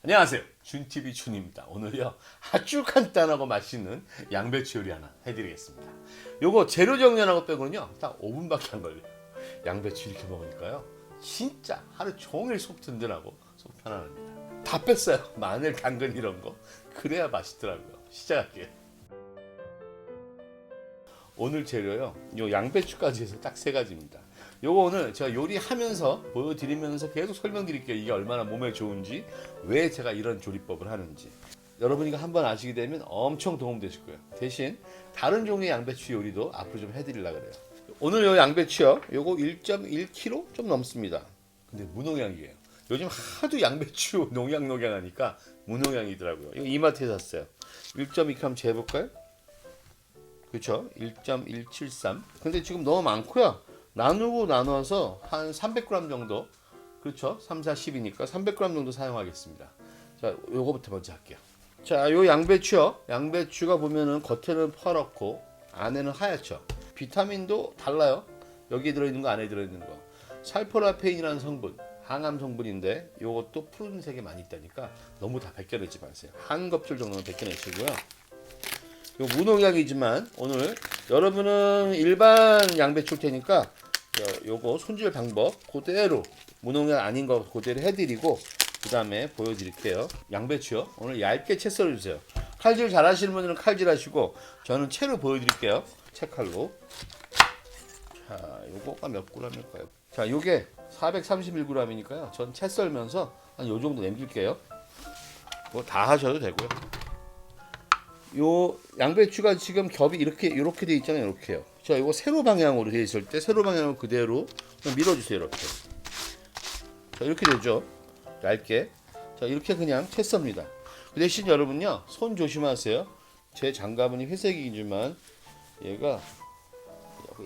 안녕하세요, 준TV 준입니다. 오늘요 아주 간단하고 맛있는 양배추 요리 하나 해드리겠습니다. 요거 재료 정리하고 빼고는요 딱 5분밖에 안 걸려요. 양배추 이렇게 먹으니까요 진짜 하루 종일 속 든든하고 속 편안합니다. 다 뺐어요. 마늘, 당근 이런 거. 그래야 맛있더라고요. 시작할게요. 오늘 재료요 요 양배추까지 해서 딱 3가지입니다. 요거 오늘 제가 요리하면서 보여드리면서 계속 설명드릴게요. 이게 얼마나 몸에 좋은지, 왜 제가 이런 조리법을 하는지. 여러분이 한번 아시게 되면 엄청 도움되실 거예요. 대신 다른 종류의 양배추 요리도 앞으로 좀 해드리려고 그래요. 오늘 요 양배추요 요거 1.1kg 좀 넘습니다. 근데 무농약이에요. 요즘 하도 양배추 농약하니까 무농약이더라고요. 이거 이마트에서 샀어요. 1.2kg 재볼까요? 그렇죠. 1.173. 근데 지금 너무 많고요. 나눠서 한 300g 정도, 그렇죠. 3, 4, 10이니까 300g 정도 사용하겠습니다. 자, 요거부터 먼저 할게요. 자, 요 양배추요. 양배추가 보면은 겉에는 퍼렇고 안에는 하얗죠. 비타민도 달라요. 여기 들어있는 거, 안에 들어있는 거. 살포라페인이라는 성분, 항암 성분인데 요것도 푸른색에 많이 있다니까 너무 다 벗겨내지 마세요. 한 껍질 정도는 벗겨내시고요. 요 무농약이지만 오늘 여러분은 일반 양배추일 테니까 요거 손질 방법 그대로 무농약 아닌 거 그대로 해드리고 그 다음에 보여드릴게요. 양배추요 오늘 얇게 채 썰어주세요. 칼질 잘 하시는 분들은 칼질 하시고 저는 채로 보여드릴게요. 채칼로. 자, 요거가 몇 g일까요? 자, 요게 431g이니까요 전 채 썰면서 한 요 정도 남길게요. 뭐 다 하셔도 되고요. 요 양배추가 지금 겹이 이렇게 돼 있잖아요. 이렇게요. 자, 이거 세로 방향으로 돼 있을 때 세로 방향으로 그대로 그냥 밀어주세요. 이렇게. 자, 이렇게 되죠. 얇게. 자, 이렇게 그냥 채 썹니다. 그 대신 여러분요 손 조심하세요. 제 장갑은 회색이지만 얘가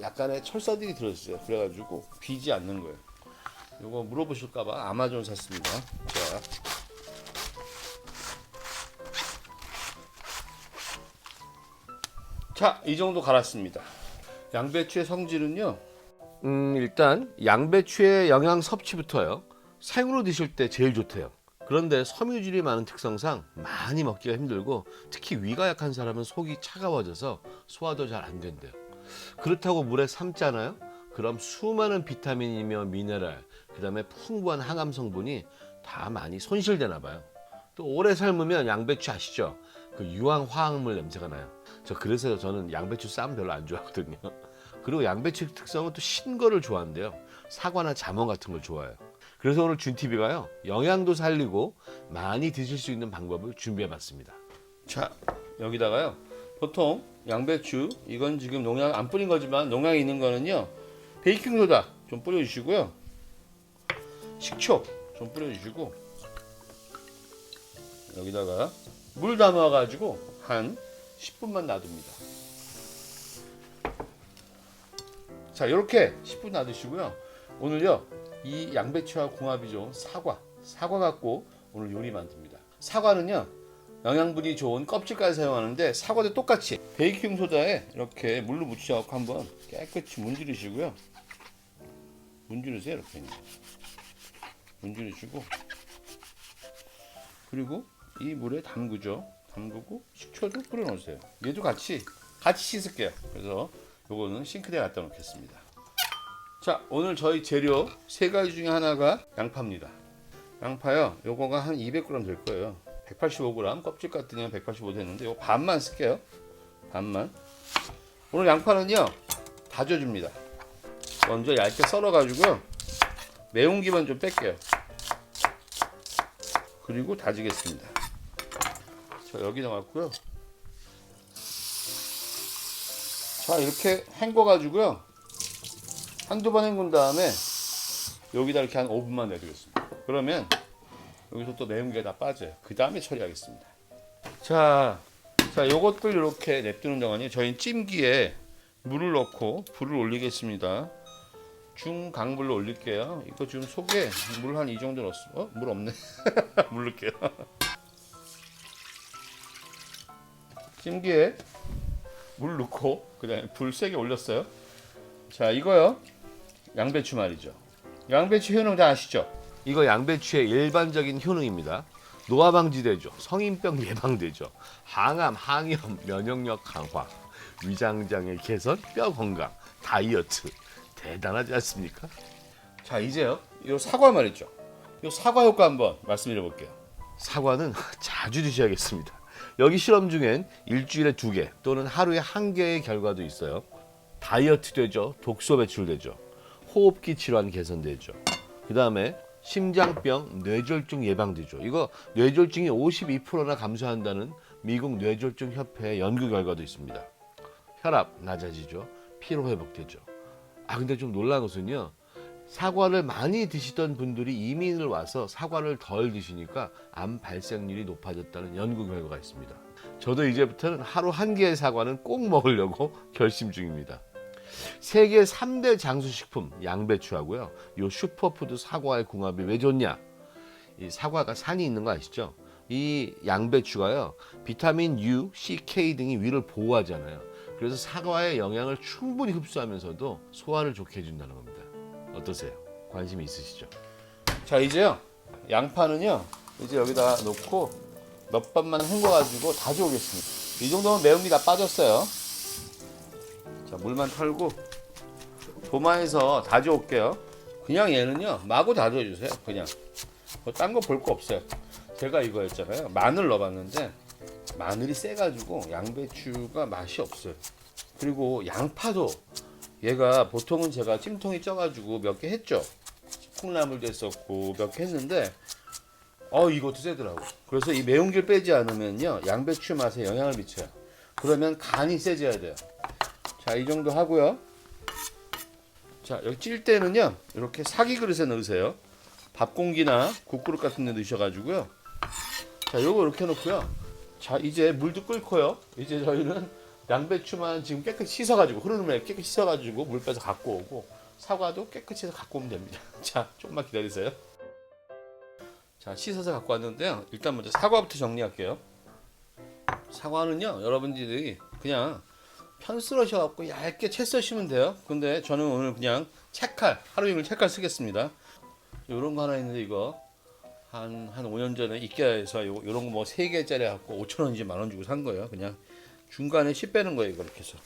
약간의 철사들이 들어있어요. 그래가지고 비지 않는 거예요. 요거 물어보실까봐 아마존 샀습니다. 자. 자, 이 정도 갈았습니다. 양배추의 성질은요. 일단 양배추의 영양 섭취부터요. 생으로 드실 때 제일 좋대요. 그런데 섬유질이 많은 특성상 많이 먹기가 힘들고 특히 위가 약한 사람은 속이 차가워져서 소화도 잘 안 된대요. 그렇다고 물에 삶잖아요. 그럼 수많은 비타민이며 미네랄, 그다음에 풍부한 항암 성분이 다 많이 손실되나 봐요. 또 오래 삶으면 양배추 아시죠? 그 유황 화합물 냄새가 나요. 그래서 저는 양배추 쌈 별로 안 좋아하거든요. 그리고 양배추 특성은 또 신 거를 좋아한대요. 사과나 자몽 같은 걸 좋아해요. 그래서 오늘 준TV가요 영양도 살리고 많이 드실 수 있는 방법을 준비해봤습니다. 자, 여기다가요 보통 양배추 이건 지금 농약 안 뿌린 거지만 농약이 있는 거는요 베이킹소다 좀 뿌려주시고요, 식초 좀 뿌려주시고 여기다가 물 담아가지고 한 10분만 놔둡니다. 자, 이렇게 10분 놔두시고요. 오늘요 이 양배추와 궁합이 좋은 사과 갖고 오늘 요리 만듭니다. 사과는요 영양분이 좋은 껍질까지 사용하는데 사과도 똑같이 베이킹 소다에 이렇게 물로 묻혀서 한번 깨끗이 문지르시고요. 문지르세요. 이렇게 문지르시고 그리고 이 물에 담그고 식초도 뿌려 놓으세요. 얘도 같이 씻을게요. 그래서 요거는 싱크대에 갖다 놓겠습니다. 자, 오늘 저희 재료 3가지 중에 하나가 양파입니다. 양파요 요거가 한 200g 될 거예요. 185g 껍질 깠더니 185 됐는데 요거 반만 쓸게요. 반만. 오늘 양파는요 다져줍니다. 먼저 얇게 썰어 가지고요 매운 기만 좀 뺄게요. 그리고 다지겠습니다. 자, 여기 넣었고요. 자, 이렇게 헹궈 가지고요 한두 번 헹군 다음에 여기다 이렇게 한 5분만 내두겠습니다. 그러면 여기서 또 매운 게 다 빠져요. 그 다음에 처리하겠습니다. 자, 요것들 이렇게 냅두는 동안에 저희는 찜기에 물을 넣고 불을 올리겠습니다. 중강불로 올릴게요. 이거 지금 속에 물 한 이 정도 넣었어. 물 없네. 물 넣을게요. 찜기에 물 넣고 그다음에 불 세게 올렸어요. 자, 이거요 양배추 말이죠. 양배추 효능 다 아시죠? 이거 양배추의 일반적인 효능입니다. 노화 방지되죠. 성인병 예방되죠. 항암, 항염, 면역력 강화, 위장장애 개선, 뼈 건강, 다이어트. 대단하지 않습니까? 자, 이제요. 이 사과 말이죠. 이 사과 효과 한번 말씀드려 볼게요. 사과는 자주 드셔야겠습니다. 여기 실험 중엔 일주일에 2개 또는 하루에 1개의 결과도 있어요. 다이어트 되죠. 독소 배출되죠. 호흡기 질환 개선되죠. 그 다음에 심장병, 뇌졸중 예방되죠. 이거 뇌졸중이 52%나 감소한다는 미국 뇌졸중 협회의 연구 결과도 있습니다. 혈압 낮아지죠. 피로 회복되죠. 근데 좀 놀라운 것은요. 사과를 많이 드시던 분들이 이민을 와서 사과를 덜 드시니까 암 발생률이 높아졌다는 연구 결과가 있습니다. 저도 이제부터는 하루 1개의 사과는 꼭 먹으려고 결심 중입니다. 세계 3대 장수식품 양배추하고요. 요 슈퍼푸드 사과의 궁합이 왜 좋냐? 이 사과가 산이 있는 거 아시죠? 이 양배추가요. 비타민 U, C, K 등이 위를 보호하잖아요. 그래서 사과의 영양을 충분히 흡수하면서도 소화를 좋게 해준다는 겁니다. 어떠세요? 관심이 있으시죠? 자, 이제요. 양파는요. 이제 여기다 놓고 몇 번만 헹궈가지고 다져오겠습니다. 이 정도면 매운 게 다 빠졌어요. 자, 물만 털고 도마에서 다져올게요. 그냥 얘는요. 마구 다져주세요. 그냥. 딴 거 볼 거 없어요. 제가 이거였잖아요. 마늘 넣어봤는데 마늘이 세가지고 양배추가 맛이 없어요. 그리고 양파도 얘가 보통은 제가 찜통이 쪄가지고 몇 개 했죠. 콩나물도 했었고 몇 개 했는데 이것도 세더라고. 그래서 이 매운기를 빼지 않으면요 양배추 맛에 영향을 미쳐요. 그러면 간이 세져야 돼요. 자, 이 정도 하고요. 자, 여기 찔 때는요 이렇게 사기 그릇에 넣으세요. 밥 공기나 국그릇 같은 데 넣으셔가지고요. 자, 요거 이렇게 놓고요. 자, 이제 물도 끓고요. 이제 저희는 양배추만 지금 깨끗이 씻어가지고 흐르는 물에 깨끗이 씻어가지고 물 빼서 갖고 오고 사과도 깨끗이 해서 갖고 오면 됩니다. 자, 조금만 기다리세요. 자, 씻어서 갖고 왔는데요. 일단 먼저 사과부터 정리할게요. 사과는요, 여러분들이 그냥 편스러셔갖고 얇게 채 써시면 돼요. 근데 저는 오늘 그냥 채칼, 하루 종일 채칼 쓰겠습니다. 요런 거 하나 있는데 이거 한 5년 전에 이케아에서 요런 거 뭐 3개짜리 갖고 5,000원인지 10,000원 주고 산 거예요. 그냥 중간에 씨 빼는 거예요. 이거 이렇게 해서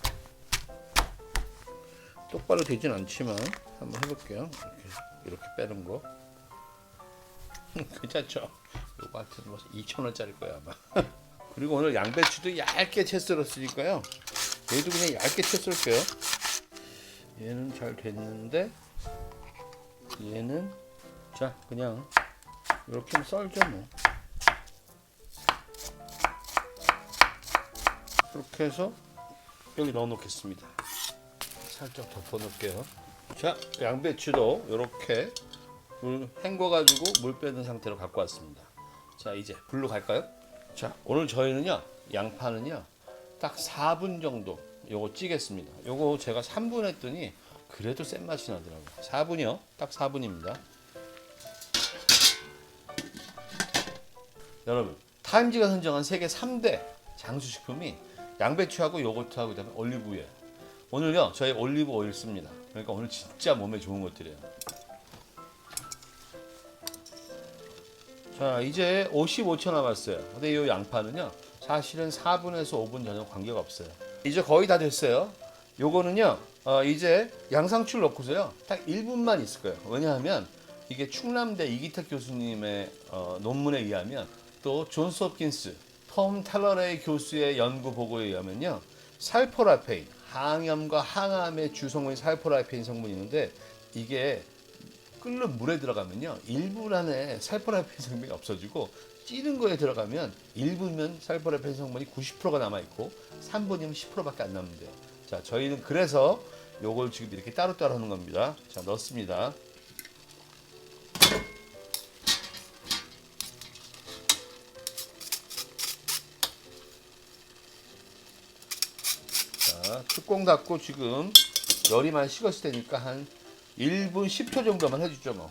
똑바로 되진 않지만 한번 해볼게요. 이렇게 빼는 거 괜찮죠? 요거 하여튼 뭐 2,000원짜리 거야 아마. 그리고 오늘 양배추도 얇게 채 썰었으니까요. 얘도 그냥 얇게 채 썰게요. 얘는 잘 됐는데 얘는 자 그냥 이렇게 썰죠 뭐. 이렇게 해서 여기 넣어 놓겠습니다. 살짝 덮어 놓을게요. 자, 양배추도 이렇게 물 헹궈 가지고 물 빼는 상태로 갖고 왔습니다. 자, 이제 불로 갈까요? 자, 오늘 저희는요 양파는요 딱 4분 정도 요거 찌겠습니다. 요거 제가 3분 했더니 그래도 센 맛이 나더라고요. 4분이요. 딱 4분입니다. 여러분, 타임지가 선정한 세계 3대 장수식품이 양배추하고 요거트하고 그다음에 올리브유예요. 오늘요 저희 올리브 오일 씁니다. 그러니까 오늘 진짜 몸에 좋은 것들이에요. 자, 이제 55초 남았어요. 근데 이 양파는요 사실은 4분에서 5분 전혀 관계가 없어요. 이제 거의 다 됐어요. 요거는요 이제 양상추를 넣고서요 딱 1분만 있을 거예요. 왜냐하면 이게 충남대 이기택 교수님의 논문에 의하면 또 존스 홉킨스 톰 텔러레이 교수의 연구 보고에 의하면요 살포라페인, 항염과 항암의 주성분인 살포라페인 성분이 있는데 이게 끓는 물에 들어가면요 1분 안에 살포라페인 성분이 없어지고 찌는 거에 들어가면 1분이면 살포라페인 성분이 90%가 남아있고 3분이면 10%밖에 안 남는데요. 자, 저희는 그래서 요걸 지금 이렇게 따로따로 하는 겁니다. 자, 넣습니다. 자, 뚜껑 닫고 지금 열이 많이 식었을 테니까 한 1분 10초 정도만 해주죠 뭐.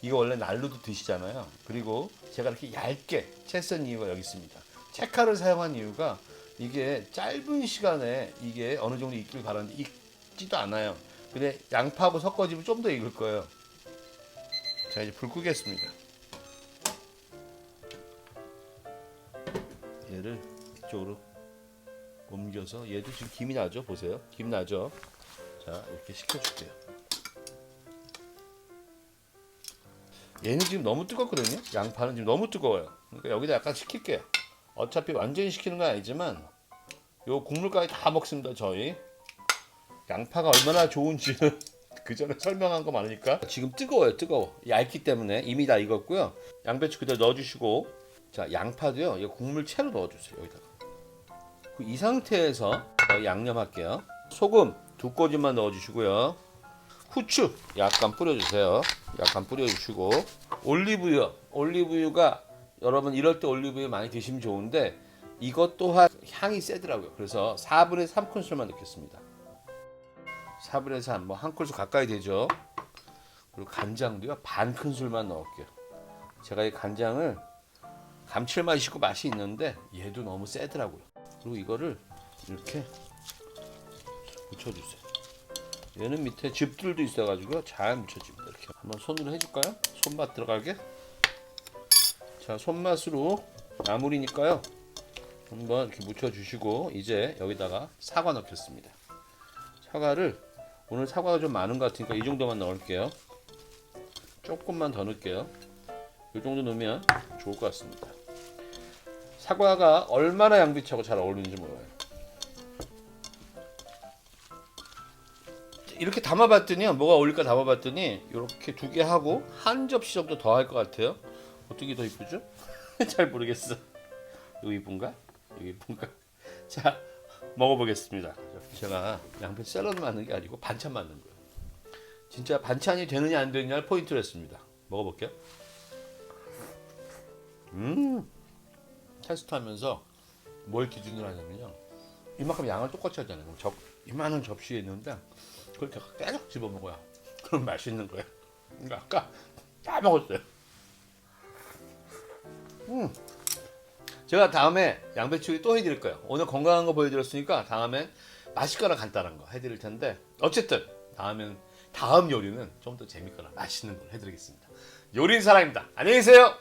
이거 원래 날로도 드시잖아요. 그리고 제가 이렇게 얇게 채 썬 이유가 여기 있습니다. 채칼을 사용한 이유가 이게 짧은 시간에 이게 어느 정도 익길 바라는데 익지도 않아요. 근데 양파하고 섞어지면 좀 더 익을 거예요. 자, 이제 불 끄겠습니다. 얘를 이쪽으로 옮겨서 얘도 지금 김이 나죠? 보세요. 김 나죠? 자, 이렇게 식혀줄게요. 얘는 지금 너무 뜨겁거든요. 양파는 지금 너무 뜨거워요. 그러니까 여기다 약간 식힐게요. 어차피 완전히 식히는 건 아니지만 요 국물까지 다 먹습니다. 저희 양파가 얼마나 좋은지는 그 전에 설명한 거 많으니까. 지금 뜨거워요. 뜨거워. 얇기 때문에 이미 다 익었고요. 양배추 그대로 넣어주시고, 자, 양파도요. 이 국물 채로 넣어주세요. 여기다가. 이 상태에서 양념할게요. 소금 2꼬집만 넣어주시고요. 후추 약간 뿌려주세요. 약간 뿌려주시고, 올리브유. 올리브유가 여러분 이럴 때 올리브유 많이 드시면 좋은데 이것 또한 향이 세더라고요. 그래서 4분의 3큰술만 넣겠습니다. 4분의 3, 뭐 한 큰술 가까이 되죠. 그리고 간장도요. 반 큰술만 넣을게요. 제가 이 간장을 감칠맛이 있고 맛이 있는데 얘도 너무 세더라고요. 그리고 이거를 이렇게 묻혀주세요. 얘는 밑에 즙들도 있어가지고 잘 묻혀집니다. 이렇게 한번 손으로 해줄까요? 손맛 들어가게. 자, 손맛으로 나물이니까요. 한번 이렇게 묻혀주시고 이제 여기다가 사과 넣겠습니다. 사과를 오늘 사과가 좀 많은 것 같으니까 이 정도만 넣을게요. 조금만 더 넣을게요. 이 정도 넣으면 좋을 것 같습니다. 사과가 얼마나 양배추하고 잘 어울리는지 몰라요. 이렇게 담아봤더니요, 뭐가 어울릴까 담아봤더니 이렇게 2개 하고 한 접시 정도 더 할 것 같아요. 어떻게 더 이쁘죠? 잘 모르겠어. 이거 이쁜가? 이거 이쁜가? 자, 먹어보겠습니다. 제가 양배추 샐러드 만든 게 아니고 반찬 만든 거예요. 진짜 반찬이 되느냐 안 되느냐를 포인트로 했습니다. 먹어볼게요. 테스트하면서 뭘 기준으로 하냐면요, 이만큼 양을 똑같이 하잖아요. 이만한 접시에 있는데 그렇게 계속 집어 먹어요. 그럼 맛있는 거예요. 그러니까 아까 다 먹었어요. 제가 다음에 양배추 또 해드릴 거예요. 오늘 건강한 거 보여드렸으니까 다음엔 맛있거나 간단한 거 해드릴 텐데, 어쨌든 다음 요리는 좀 더 재밌거나 맛있는 걸 해드리겠습니다. 요리인 사람입니다. 안녕히 계세요.